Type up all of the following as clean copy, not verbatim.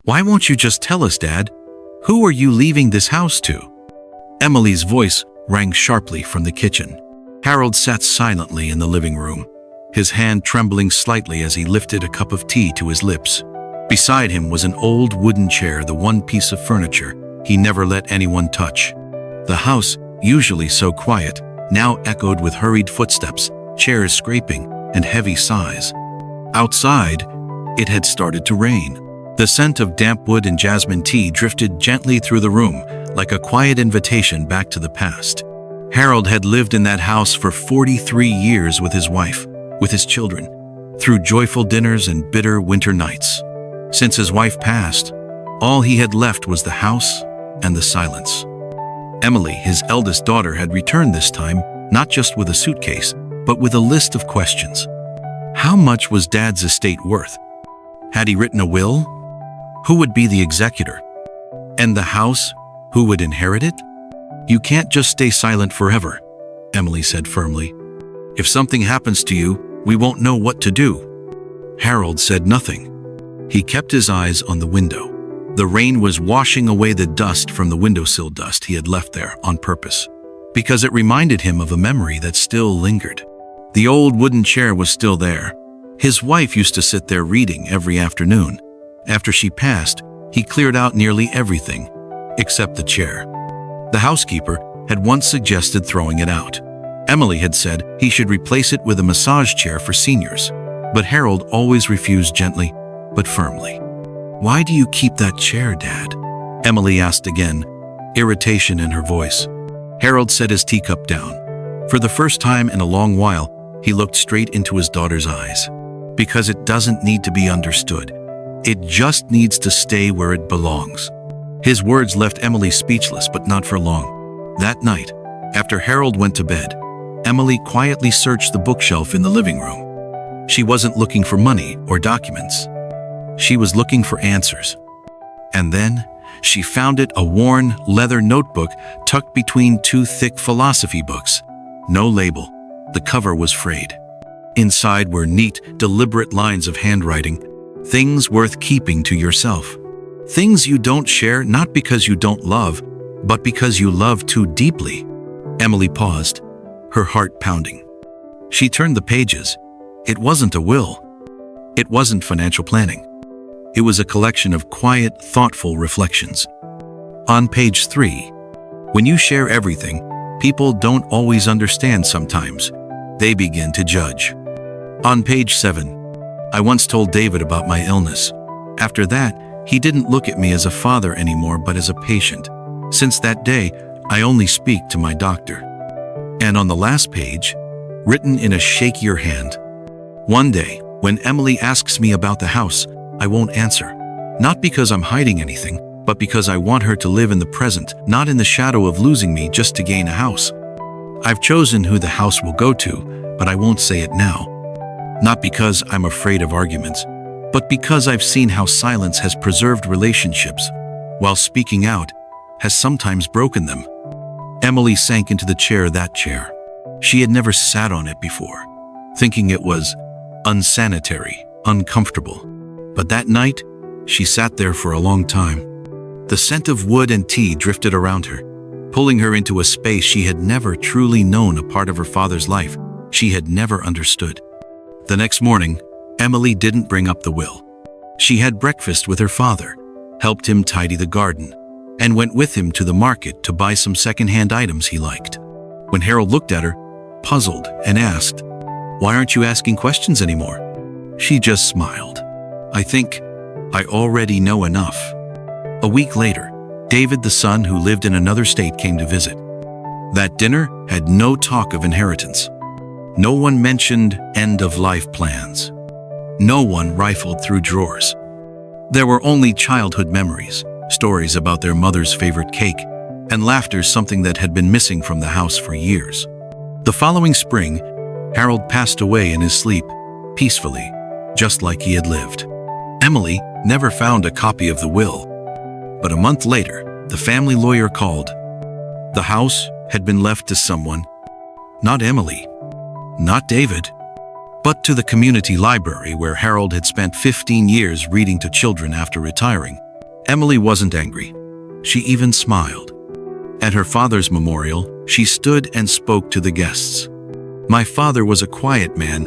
Why won't you just tell us, Dad? Who are you leaving this house to? Emily's voice rang sharply from the kitchen. Harold sat silently in the living room, his hand trembling slightly as he lifted a cup of tea to his lips. Beside him was an old wooden chair, the one piece of furniture he never let anyone touch. The house, usually so quiet, now echoed with hurried footsteps, chairs scraping, and heavy sighs. Outside, it had started to rain. The scent of damp wood and jasmine tea drifted gently through the room, like a quiet invitation back to the past. Harold had lived in that house for 43 years with his wife, with his children, through joyful dinners and bitter winter nights. Since his wife passed, all he had left was the house and the silence. Emily, his eldest daughter, had returned this time, not just with a suitcase, but with a list of questions. How much was Dad's estate worth? Had he written a will? Who would be the executor? And the house, who would inherit it? You can't just stay silent forever, Emily said firmly. If something happens to you, we won't know what to do. Harold said nothing. He kept his eyes on the window. The rain was washing away the dust from the windowsill, dust he had left there on purpose, because it reminded him of a memory that still lingered. The old wooden chair was still there. His wife used to sit there reading every afternoon. After she passed, he cleared out nearly everything, except the chair. The housekeeper had once suggested throwing it out. Emily had said he should replace it with a massage chair for seniors, but Harold always refused, gently but firmly. Why do you keep that chair, Dad? Emily asked again, irritation in her voice. Harold set his teacup down. For the first time in a long while, he looked straight into his daughter's eyes. Because it doesn't need to be understood. It just needs to stay where it belongs. His words left Emily speechless, but not for long. That night, after Harold went to bed, Emily quietly searched the bookshelf in the living room. She wasn't looking for money or documents. She was looking for answers. And then she found it, a worn leather notebook tucked between two thick philosophy books. No label. The cover was frayed. Inside were neat, deliberate lines of handwriting. Things worth keeping to yourself. Things you don't share, not because you don't love, but because you love too deeply. Emily paused, her heart pounding. She turned the pages. It wasn't a will. It wasn't financial planning. It was a collection of quiet, thoughtful reflections. On page 3, when you share everything, people don't always understand sometimes. They begin to judge. On page 7, I once told David about my illness. After that, he didn't look at me as a father anymore, but as a patient. Since that day, I only speak to my doctor. And on the last page, written in a shakier hand, one day, when Emily asks me about the house, I won't answer. Not because I'm hiding anything, but because I want her to live in the present, not in the shadow of losing me just to gain a house. I've chosen who the house will go to, but I won't say it now. Not because I'm afraid of arguments, but because I've seen how silence has preserved relationships, while speaking out has sometimes broken them. Emily sank into the chair, that chair. She had never sat on it before, thinking it was unsanitary, uncomfortable. But that night, she sat there for a long time. The scent of wood and tea drifted around her, pulling her into a space she had never truly known, a part of her father's life she had never understood. The next morning, Emily didn't bring up the will. She had breakfast with her father, helped him tidy the garden, and went with him to the market to buy some second-hand items he liked. When Harold looked at her, puzzled, and asked, "Why aren't you asking questions anymore?" She just smiled. "I think I already know enough." A week later, David, the son who lived in another state, came to visit. That dinner had no talk of inheritance. No one mentioned end-of-life plans. No one rifled through drawers. There were only childhood memories, stories about their mother's favorite cake, and laughter, something that had been missing from the house for years. The following spring, Harold passed away in his sleep, peacefully, just like he had lived. Emily never found a copy of the will. But a month later, the family lawyer called. The house had been left to someone, not Emily, not David, but to the community library where Harold had spent 15 years reading to children after retiring. Emily wasn't angry. She even smiled. At her father's memorial, she stood and spoke to the guests. "My father was a quiet man,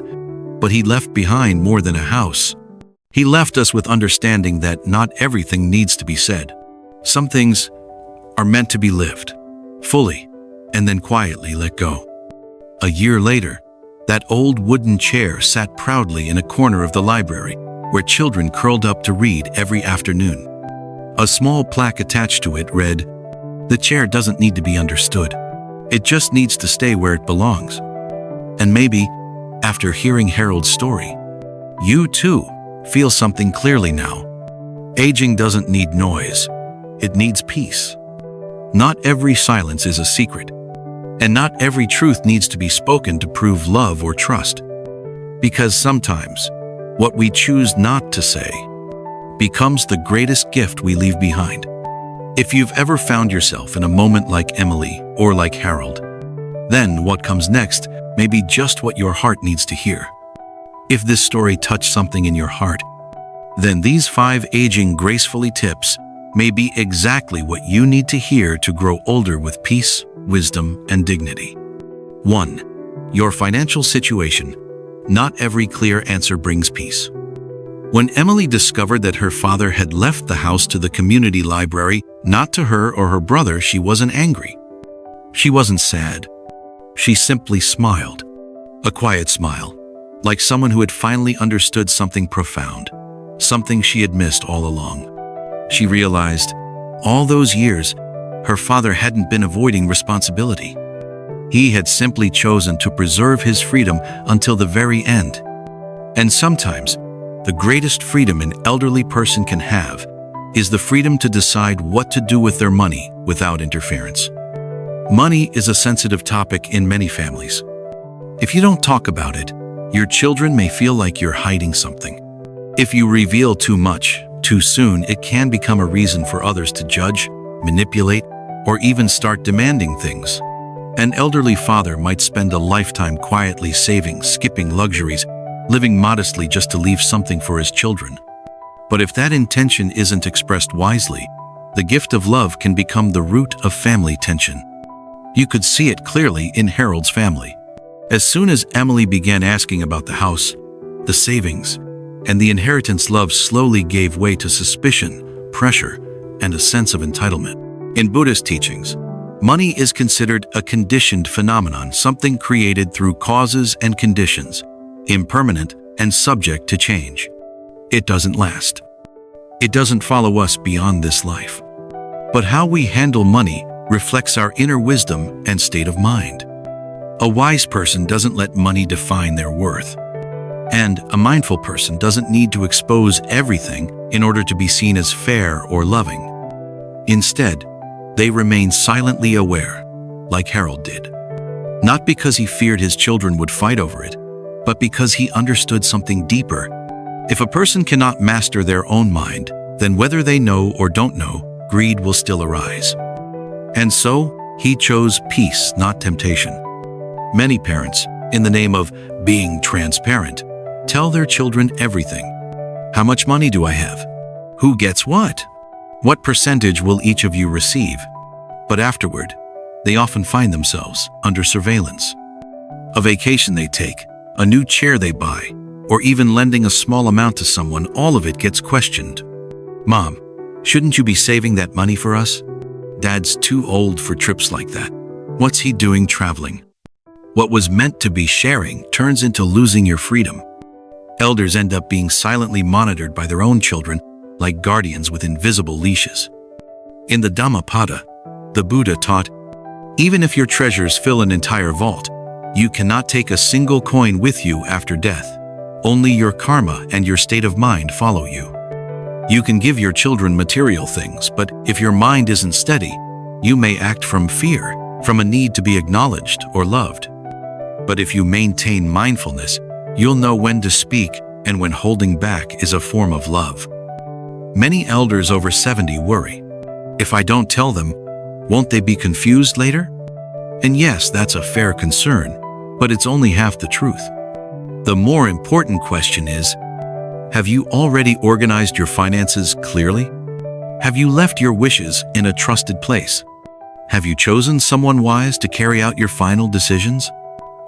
but he left behind more than a house. He left us with understanding that not everything needs to be said. Some things are meant to be lived, fully, and then quietly let go." A year later, that old wooden chair sat proudly in a corner of the library, where children curled up to read every afternoon. A small plaque attached to it read, "The chair doesn't need to be understood. It just needs to stay where it belongs." And maybe, after hearing Harold's story, you too feel something clearly now. Aging doesn't need noise. It needs peace. Not every silence is a secret, and not every truth needs to be spoken to prove love or trust. Because sometimes, what we choose not to say becomes the greatest gift we leave behind. If you've ever found yourself in a moment like Emily or like Harold, then what comes next may be just what your heart needs to hear. If this story touched something in your heart, then these 5 aging gracefully tips may be exactly what you need to hear to grow older with peace, wisdom, and dignity. 1. Your financial situation. Not every clear answer brings peace. When Emily discovered that her father had left the house to the community library, not to her or her brother, she wasn't angry. She wasn't sad. She simply smiled. A quiet smile, like someone who had finally understood something profound, something she had missed all along. She realized, all those years, her father hadn't been avoiding responsibility. He had simply chosen to preserve his freedom until the very end. And sometimes, the greatest freedom an elderly person can have is the freedom to decide what to do with their money without interference. Money is a sensitive topic in many families. If you don't talk about it, your children may feel like you're hiding something. If you reveal too much, too soon, it can become a reason for others to judge, manipulate, or even start demanding things. An elderly father might spend a lifetime quietly saving, skipping luxuries, living modestly just to leave something for his children. But if that intention isn't expressed wisely, the gift of love can become the root of family tension. You could see it clearly in Harold's family. As soon as Emily began asking about the house, the savings, and the inheritance, love slowly gave way to suspicion, pressure, and a sense of entitlement. In Buddhist teachings, money is considered a conditioned phenomenon, something created through causes and conditions, impermanent and subject to change. It doesn't last. It doesn't follow us beyond this life. But how we handle money reflects our inner wisdom and state of mind. A wise person doesn't let money define their worth. And a mindful person doesn't need to expose everything in order to be seen as fair or loving. Instead, they remain silently aware, like Harold did. Not because he feared his children would fight over it, but because he understood something deeper. If a person cannot master their own mind, then whether they know or don't know, greed will still arise. And so, he chose peace, not temptation. Many parents, in the name of being transparent, tell their children everything. How much money do I have? Who gets what? What percentage will each of you receive? But afterward, they often find themselves under surveillance. A vacation they take, a new chair they buy, or even lending a small amount to someone, all of it gets questioned. Mom, shouldn't you be saving that money for us? Dad's too old for trips like that. What's he doing traveling? What was meant to be sharing turns into losing your freedom. Elders end up being silently monitored by their own children, like guardians with invisible leashes. In the Dhammapada, the Buddha taught, even if your treasures fill an entire vault, you cannot take a single coin with you after death. Only your karma and your state of mind follow you. You can give your children material things, but if your mind isn't steady, you may act from fear, from a need to be acknowledged or loved. But if you maintain mindfulness, you'll know when to speak and when holding back is a form of love. Many elders over 70 worry, if I don't tell them, won't they be confused later? And yes, that's a fair concern, but it's only half the truth. The more important question is, have you already organized your finances clearly? Have you left your wishes in a trusted place? Have you chosen someone wise to carry out your final decisions?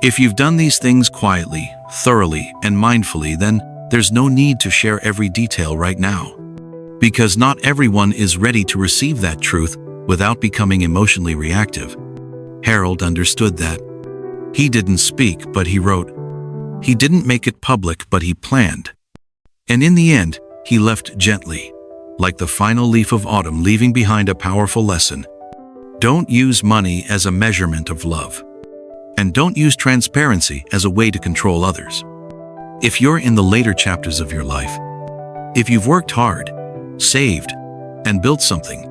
If you've done these things quietly, thoroughly, and mindfully, then there's no need to share every detail right now. Because not everyone is ready to receive that truth without becoming emotionally reactive. Harold understood that. He didn't speak, but he wrote. He didn't make it public, but he planned. And in the end, he left gently, like the final leaf of autumn leaving behind a powerful lesson. Don't use money as a measurement of love. And don't use transparency as a way to control others. If you're in the later chapters of your life, if you've worked hard, saved, and built something,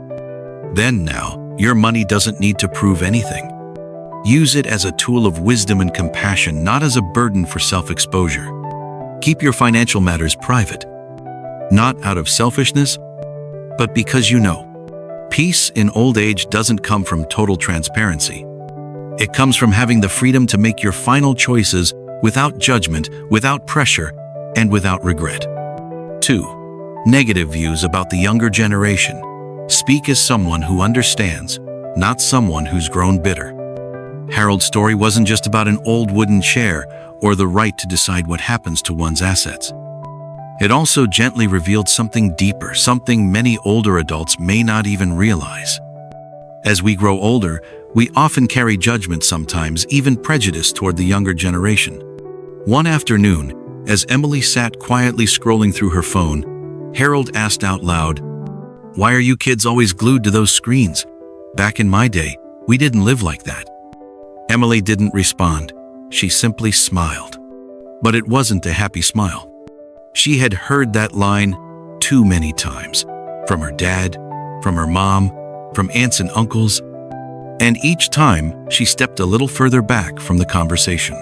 then now your money doesn't need to prove anything. Use it as a tool of wisdom and compassion, not as a burden for self-exposure. Keep your financial matters private, not out of selfishness, but because you know. Peace in old age doesn't come from total transparency. It comes from having the freedom to make your final choices without judgment, without pressure, and without regret. 2. Negative views about the younger generation. Speak as someone who understands, not someone who's grown bitter. Harold's story wasn't just about an old wooden chair or the right to decide what happens to one's assets. It also gently revealed something deeper, something many older adults may not even realize. As we grow older, we often carry judgment, sometimes even prejudice toward the younger generation. One afternoon, as Emily sat quietly scrolling through her phone, Harold asked out loud, "Why are you kids always glued to those screens? Back in my day, we didn't live like that." Emily didn't respond. She simply smiled. But it wasn't a happy smile. She had heard that line too many times, from her dad, from her mom, from aunts and uncles, and each time she stepped a little further back from the conversation.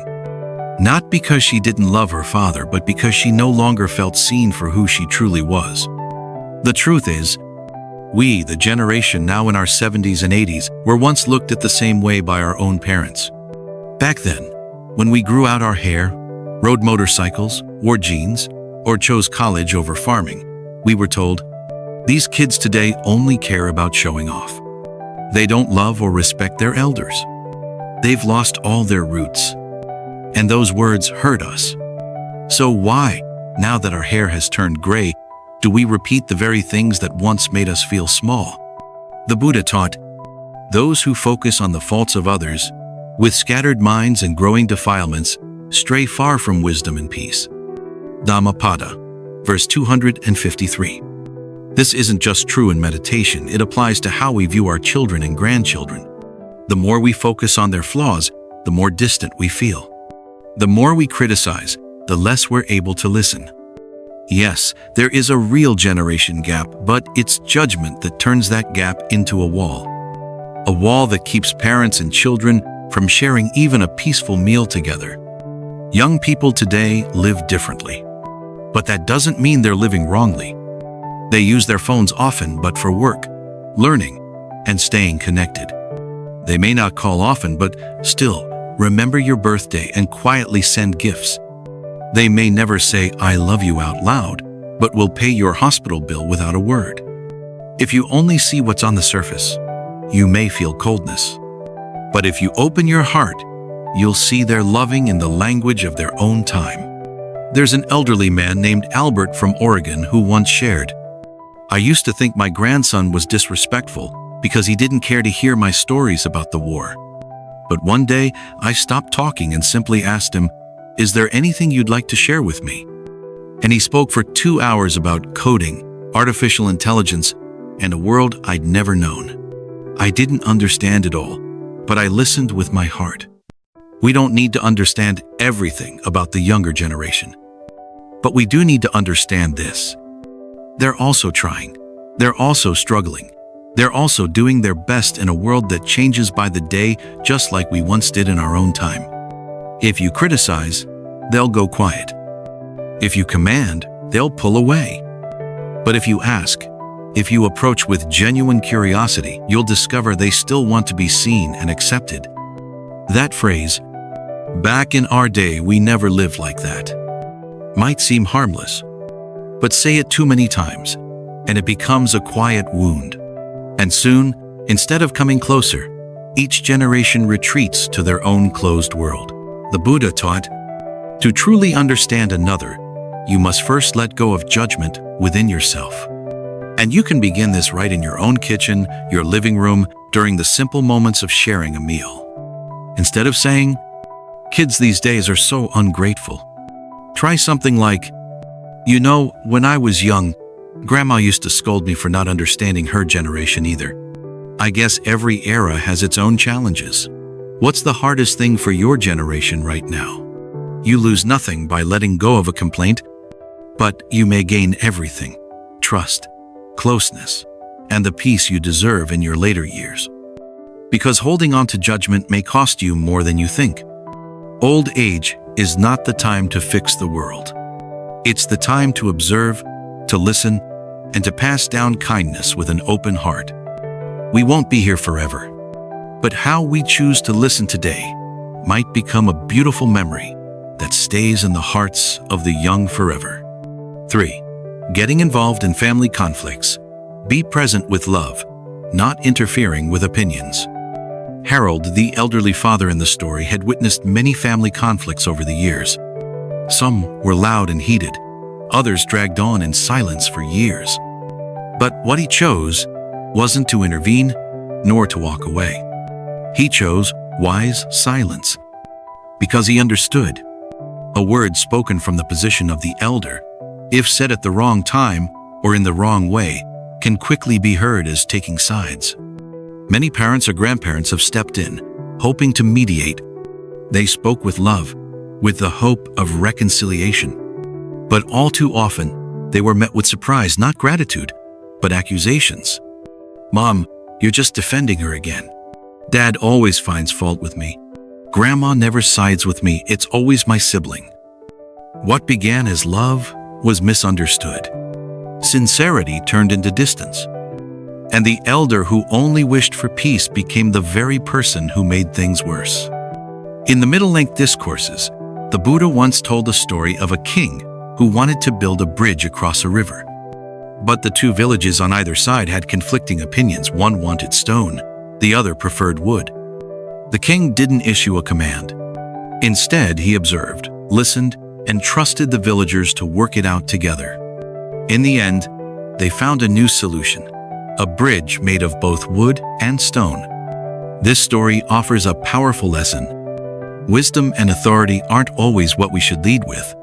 Not because she didn't love her father, but because she no longer felt seen for who she truly was. The truth is, we, the generation now in our 70s and 80s, were once looked at the same way by our own parents. Back then, when we grew out our hair, rode motorcycles, wore jeans, or chose college over farming, we were told, "These kids today only care about showing off. They don't love or respect their elders. They've lost all their roots." And those words hurt us. So why, now that our hair has turned gray, do we repeat the very things that once made us feel small? The Buddha taught, "Those who focus on the faults of others, with scattered minds and growing defilements, stray far from wisdom and peace." Dhammapada, verse 253. This isn't just true in meditation, it applies to how we view our children and grandchildren. The more we focus on their flaws, the more distant we feel. The more we criticize, the less we're able to listen. Yes, there is a real generation gap, but it's judgment that turns that gap into a wall. A wall that keeps parents and children from sharing even a peaceful meal together. Young people today live differently. But that doesn't mean they're living wrongly. They use their phones often, but for work, learning, and staying connected. They may not call often, but still, remember your birthday and quietly send gifts. They may never say, "I love you" out loud, but will pay your hospital bill without a word. If you only see what's on the surface, you may feel coldness. But if you open your heart, you'll see they're loving in the language of their own time. There's an elderly man named Albert from Oregon who once shared, "I used to think my grandson was disrespectful because he didn't care to hear my stories about the war. But one day, I stopped talking and simply asked him, 'Is there anything you'd like to share with me?' And he spoke for 2 hours about coding, artificial intelligence, and a world I'd never known. I didn't understand it all, but I listened with my heart." We don't need to understand everything about the younger generation. But we do need to understand this. They're also trying. They're also struggling. They're also doing their best in a world that changes by the day, just like we once did in our own time. If you criticize, they'll go quiet. If you command, they'll pull away. But if you ask, if you approach with genuine curiosity, you'll discover they still want to be seen and accepted. That phrase, "Back in our day, we never lived like that," might seem harmless, but say it too many times, and it becomes a quiet wound. And soon, instead of coming closer, each generation retreats to their own closed world. The Buddha taught, to truly understand another, you must first let go of judgment within yourself. And you can begin this right in your own kitchen, your living room, during the simple moments of sharing a meal. Instead of saying, kids these days are so ungrateful, try something like, you know, when I was young, Grandma used to scold me for not understanding her generation either. I guess every era has its own challenges. What's the hardest thing for your generation right now? You lose nothing by letting go of a complaint, but you may gain everything: trust, closeness, and the peace you deserve in your later years. Because holding on to judgment may cost you more than you think. Old age is not the time to fix the world. It's the time to observe, to listen, and to pass down kindness with an open heart. We won't be here forever, but how we choose to listen today might become a beautiful memory that stays in the hearts of the young forever. 3. Getting involved in family conflicts. Be present with love, not interfering with opinions. Harold, the elderly father in the story, had witnessed many family conflicts over the years. Some were loud and heated, others dragged on in silence for years. But what he chose wasn't to intervene, nor to walk away. He chose wise silence, because he understood. A word spoken from the position of the elder, if said at the wrong time or in the wrong way, can quickly be heard as taking sides. Many parents or grandparents have stepped in, hoping to mediate. They spoke with love, with the hope of reconciliation. But all too often, they were met with surprise, not gratitude, but accusations. Mom, you're just defending her again. Dad always finds fault with me. Grandma never sides with me, it's always my sibling. What began as love was misunderstood. Sincerity turned into distance. And the elder who only wished for peace became the very person who made things worse. In the middle-length discourses, the Buddha once told the story of a king who wanted to build a bridge across a river. But the two villages on either side had conflicting opinions. One wanted stone, the other preferred wood. The king didn't issue a command. Instead, he observed, listened, and trusted the villagers to work it out together. In the end, they found a new solution, a bridge made of both wood and stone. This story offers a powerful lesson. Wisdom and authority aren't always what we should lead with.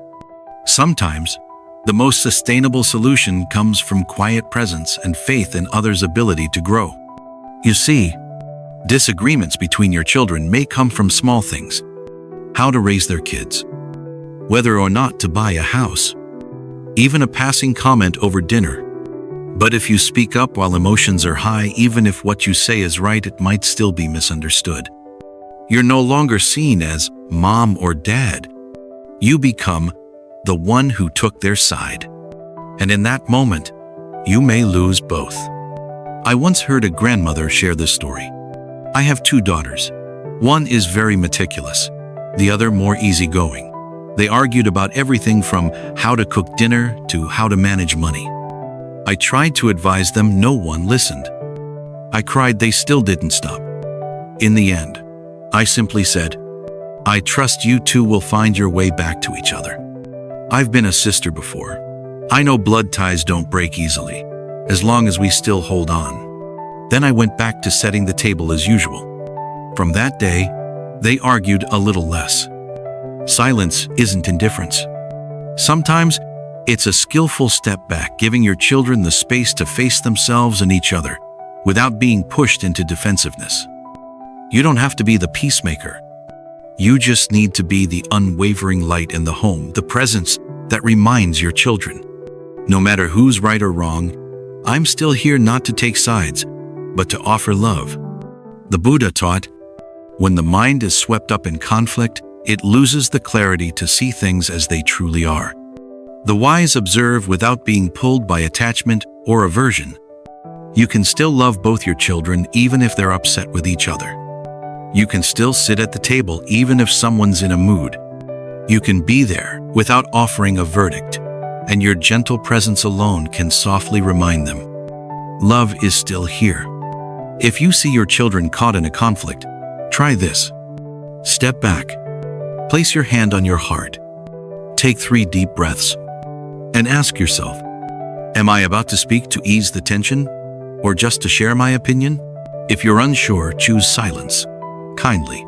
Sometimes, the most sustainable solution comes from quiet presence and faith in others' ability to grow. You see, disagreements between your children may come from small things: how to raise their kids, whether or not to buy a house, even a passing comment over dinner. But if you speak up while emotions are high, even if what you say is right, it might still be misunderstood. You're no longer seen as mom or dad. You become the one who took their side. And in that moment, you may lose both. I once heard a grandmother share this story. I have two daughters. One is very meticulous, the other more easygoing. They argued about everything from how to cook dinner to how to manage money. I tried to advise them, no one listened. I cried, they still didn't stop. In the end, I simply said, I trust you two will find your way back to each other. I've been a sister before. I know blood ties don't break easily, as long as we still hold on. Then I went back to setting the table as usual. From that day, they argued a little less. Silence isn't indifference. Sometimes, it's a skillful step back, giving your children the space to face themselves and each other, without being pushed into defensiveness. You don't have to be the peacemaker. You just need to be the unwavering light in the home, the presence that reminds your children. No matter who's right or wrong, I'm still here not to take sides, but to offer love. The Buddha taught, when the mind is swept up in conflict, it loses the clarity to see things as they truly are. The wise observe without being pulled by attachment or aversion. You can still love both your children even if they're upset with each other. You can still sit at the table even if someone's in a mood. You can be there without offering a verdict. and your gentle presence alone can softly remind them. Love is still here. If you see your children caught in a conflict, try this. Step back. Place your hand on your heart. Take 3 deep breaths. And ask yourself, am I about to speak to ease the tension, or just to share my opinion? If you're unsure, choose silence, kindly.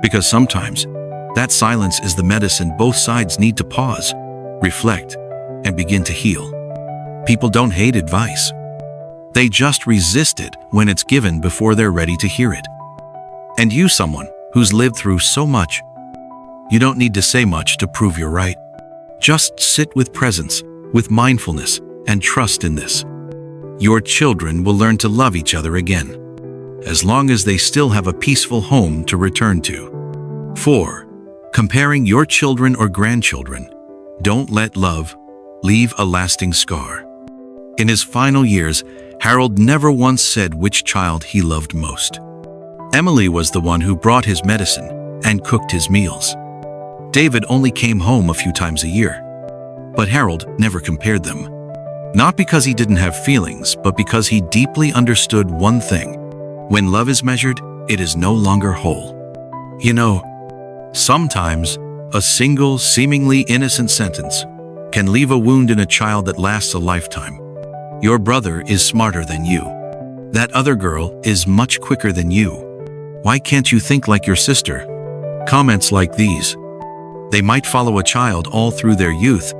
Because sometimes, that silence is the medicine both sides need to pause, reflect, and begin to heal. People don't hate advice. They just resist it when it's given before they're ready to hear it. And you, someone who's lived through so much, you don't need to say much to prove you're right. Just sit with presence, with mindfulness, and trust in this. Your children will learn to love each other again, as long as they still have a peaceful home to return to. 4. Comparing your children or grandchildren. Don't let love leave a lasting scar. In his final years, Harold never once said which child he loved most. Emily was the one who brought his medicine and cooked his meals. David only came home a few times a year. But Harold never compared them. Not because he didn't have feelings, but because he deeply understood one thing. When love is measured, it is no longer whole. You know, sometimes a single, seemingly innocent sentence can leave a wound in a child that lasts a lifetime. Your brother is smarter than you. That other girl is much quicker than you. Why can't you think like your sister? Comments like these, they might follow a child all through their youth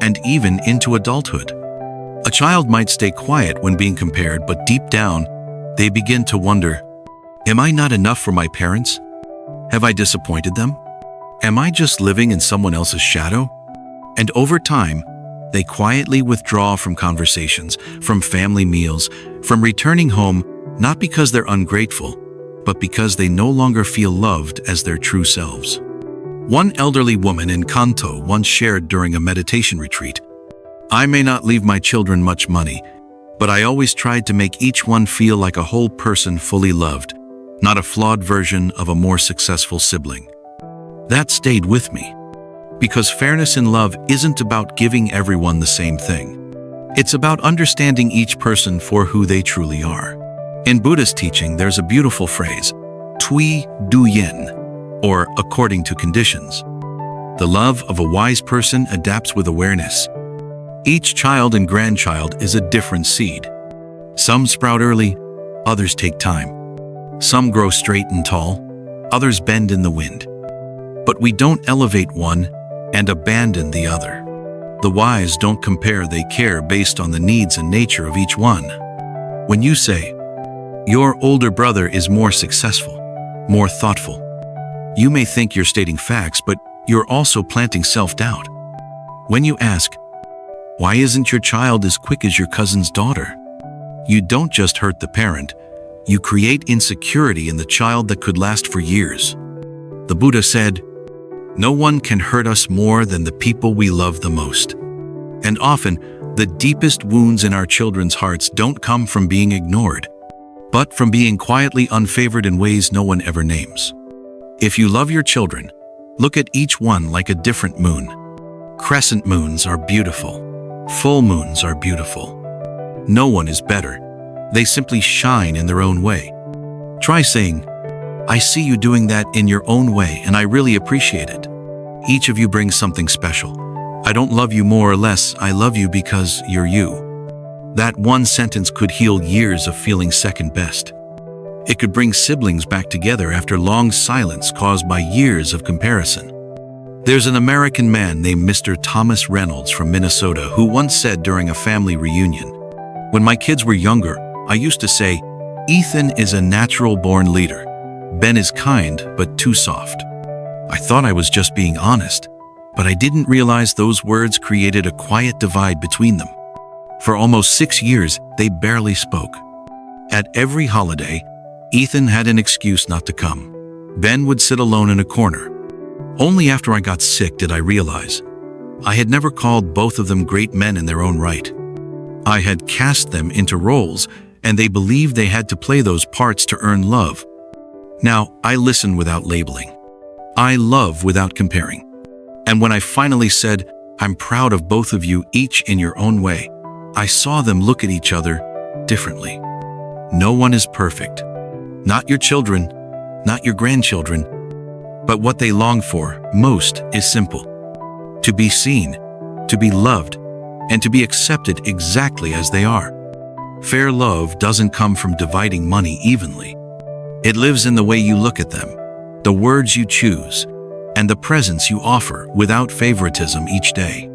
and even into adulthood. A child might stay quiet when being compared, but deep down, they begin to wonder, am I not enough for my parents? Have I disappointed them? Am I just living in someone else's shadow? And over time, they quietly withdraw from conversations, from family meals, from returning home, not because they're ungrateful, but because they no longer feel loved as their true selves. One elderly woman in Kanto once shared during a meditation retreat, I may not leave my children much money, but I always tried to make each one feel like a whole person fully loved, not a flawed version of a more successful sibling. That stayed with me, because fairness in love isn't about giving everyone the same thing. It's about understanding each person for who they truly are. In Buddhist teaching, there's a beautiful phrase, tui du yin, or according to conditions. The love of a wise person adapts with awareness. Each child and grandchild is a different seed. Some sprout early, others take time. Some grow straight and tall, others bend in the wind. But we don't elevate one and abandon the other. The wise don't compare, they care based on the needs and nature of each one. When you say, your older brother is more successful, more thoughtful, you may think you're stating facts, but you're also planting self-doubt. When you ask, why isn't your child as quick as your cousin's daughter? You don't just hurt the parent, you create insecurity in the child that could last for years. The Buddha said, no one can hurt us more than the people we love the most. And often, the deepest wounds in our children's hearts don't come from being ignored, but from being quietly unfavored in ways no one ever names. If you love your children, look at each one like a different moon. Crescent moons are beautiful. Full moons are beautiful. No one is better. They simply shine in their own way. Try saying, I see you doing that in your own way and I really appreciate it. Each of you brings something special. I don't love you more or less, I love you because you're you. That one sentence could heal years of feeling second best. It could bring siblings back together after long silence caused by years of comparison. There's an American man named Mr. Thomas Reynolds from Minnesota who once said during a family reunion, when my kids were younger, I used to say, Ethan is a natural-born leader. Ben is kind, but too soft. I thought I was just being honest, but I didn't realize those words created a quiet divide between them. For almost 6 years, they barely spoke. At every holiday, Ethan had an excuse not to come. Ben would sit alone in a corner. Only after I got sick did I realize I had never called both of them great men in their own right. I had cast them into roles, and they believed they had to play those parts to earn love. Now, I listen without labeling. I love without comparing. And when I finally said, I'm proud of both of you, each in your own way." I saw them look at each other differently. No one is perfect. Not your children, not your grandchildren. But what they long for most is simple: to be seen, to be loved, and to be accepted exactly as they are. Fair love doesn't come from dividing money evenly. It lives in the way you look at them, the words you choose, and the presence you offer without favoritism each day.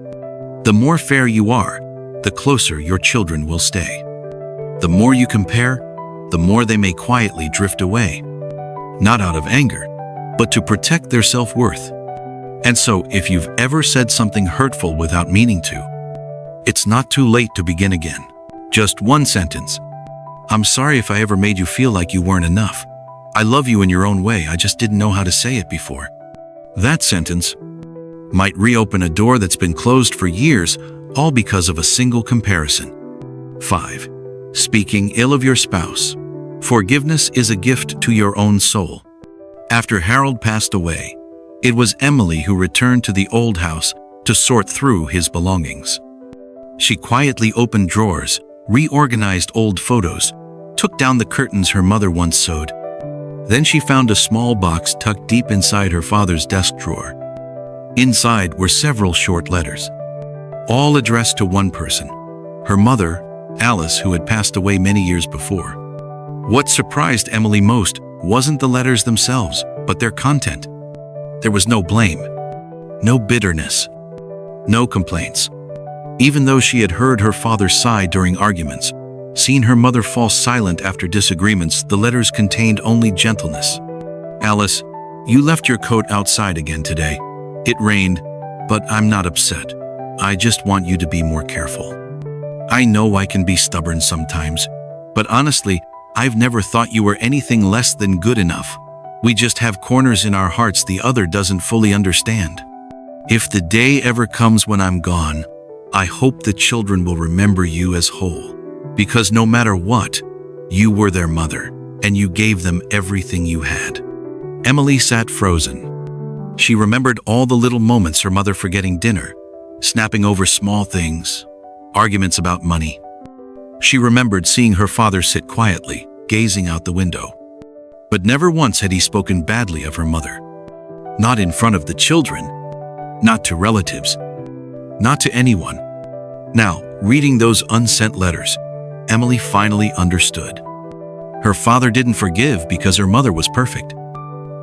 The more fair you are, the closer your children will stay. The more you compare, the more they may quietly drift away, not out of anger, but to protect their self-worth. And so, if you've ever said something hurtful without meaning to, it's not too late to begin again. Just one sentence: "I'm sorry if I ever made you feel like you weren't enough. I love you in your own way, I just didn't know how to say it before." That sentence might reopen a door that's been closed for years, all because of a single comparison. 5. Speaking ill of your spouse. Forgiveness is a gift to your own soul. After Harold passed away, it was Emily who returned to the old house to sort through his belongings. She quietly opened drawers, reorganized old photos, took down the curtains her mother once sewed. Then she found a small box tucked deep inside her father's desk drawer. Inside were several short letters, all addressed to one person, her mother, Alice, who had passed away many years before. What surprised Emily most wasn't the letters themselves, but their content. There was no blame, no bitterness, no complaints. Even though she had heard her father sigh during arguments, seen her mother fall silent after disagreements, the letters contained only gentleness. "Alice, you left your coat outside again today. It rained, but I'm not upset. I just want you to be more careful. I know I can be stubborn sometimes, but honestly, I've never thought you were anything less than good enough. We just have corners in our hearts the other doesn't fully understand. If the day ever comes when I'm gone, I hope the children will remember you as whole, because no matter what, you were their mother, and you gave them everything you had." Emily sat frozen. She remembered all the little moments, her mother forgetting dinner, snapping over small things, arguments about money. She remembered seeing her father sit quietly, gazing out the window. But never once had he spoken badly of her mother. Not in front of the children, not to relatives, not to anyone. Now, reading those unsent letters, Emily finally understood. Her father didn't forgive because her mother was perfect.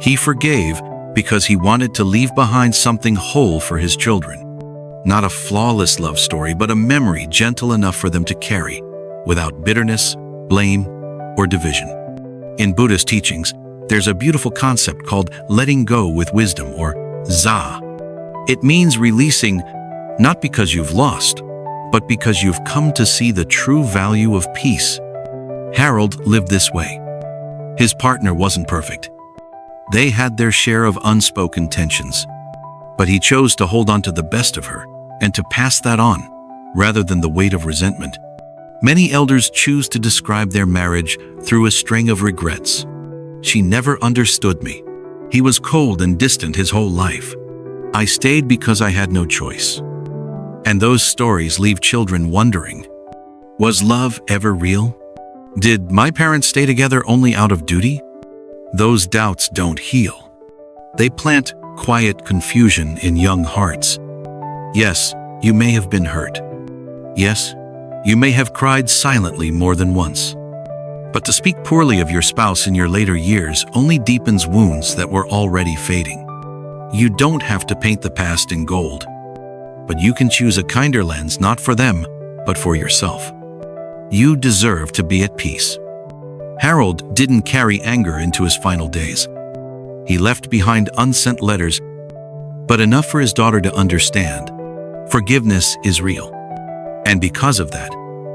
He forgave because he wanted to leave behind something whole for his children. Not a flawless love story, but a memory gentle enough for them to carry, without bitterness, blame, or division. In Buddhist teachings, there's a beautiful concept called letting go with wisdom, or za. It means releasing, not because you've lost, but because you've come to see the true value of peace. Harold lived this way. His partner wasn't perfect. They had their share of unspoken tensions, but he chose to hold on to the best of her and to pass that on, rather than the weight of resentment. Many elders choose to describe their marriage through a string of regrets. "She never understood me. He was cold and distant his whole life. I stayed because I had no choice." And those stories leave children wondering, was love ever real? Did my parents stay together only out of duty? Those doubts don't heal. They plant quiet confusion in young hearts. Yes, you may have been hurt. Yes, you may have cried silently more than once. But to speak poorly of your spouse in your later years only deepens wounds that were already fading. You don't have to paint the past in gold, but you can choose a kinder lens, not for them, but for yourself. You deserve to be at peace. Harold didn't carry anger into his final days. He left behind unsent letters, but enough for his daughter to understand. Forgiveness is real. And because of that,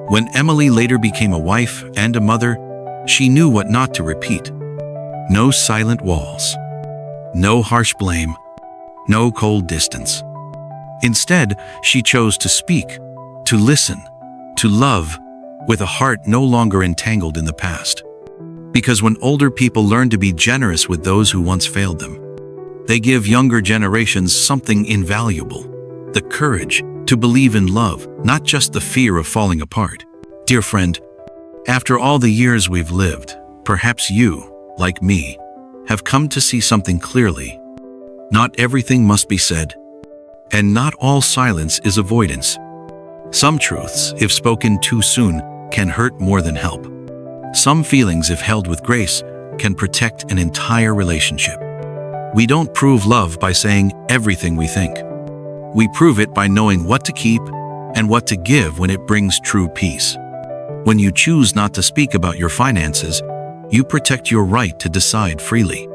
when Emily later became a wife and a mother, she knew what not to repeat. No silent walls, no harsh blame, no cold distance. Instead, she chose to speak, to listen, to love, with a heart no longer entangled in the past. Because when older people learn to be generous with those who once failed them, they give younger generations something invaluable: the courage to believe in love, not just the fear of falling apart. Dear friend, after all the years we've lived, perhaps you, like me, have come to see something clearly. Not everything must be said, and not all silence is avoidance. Some truths, if spoken too soon, can hurt more than help. Some feelings, if held with grace, can protect an entire relationship. We don't prove love by saying everything we think. We prove it by knowing what to keep and what to give when it brings true peace. When you choose not to speak about your finances, you protect your right to decide freely.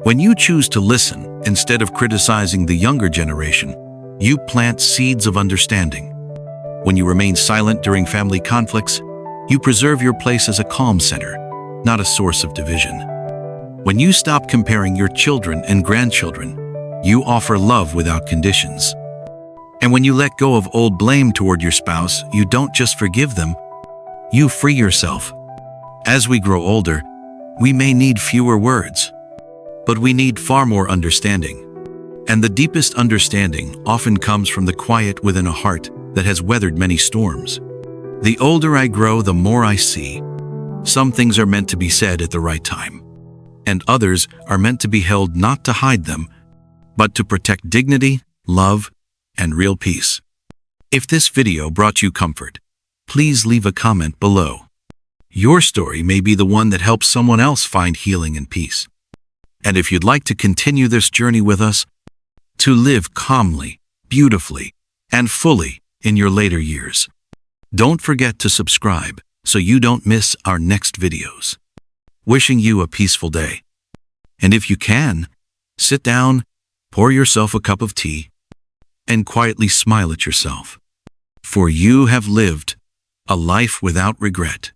When you choose to listen instead of criticizing the younger generation, you plant seeds of understanding. When you remain silent during family conflicts, you preserve your place as a calm center, not a source of division. When you stop comparing your children and grandchildren, you offer love without conditions. And when you let go of old blame toward your spouse, you don't just forgive them, you free yourself. As we grow older, we may need fewer words, but we need far more understanding. And the deepest understanding often comes from the quiet within a heart that has weathered many storms. The older I grow, the more I see. Some things are meant to be said at the right time, and others are meant to be held not to hide them, but to protect dignity, love, and real peace. If this video brought you comfort, please leave a comment below. Your story may be the one that helps someone else find healing and peace. And if you'd like to continue this journey with us, to live calmly, beautifully, and fully in your later years, don't forget to subscribe so you don't miss our next videos. Wishing you a peaceful day. And if you can, sit down, pour yourself a cup of tea, and quietly smile at yourself. For you have lived a life without regret.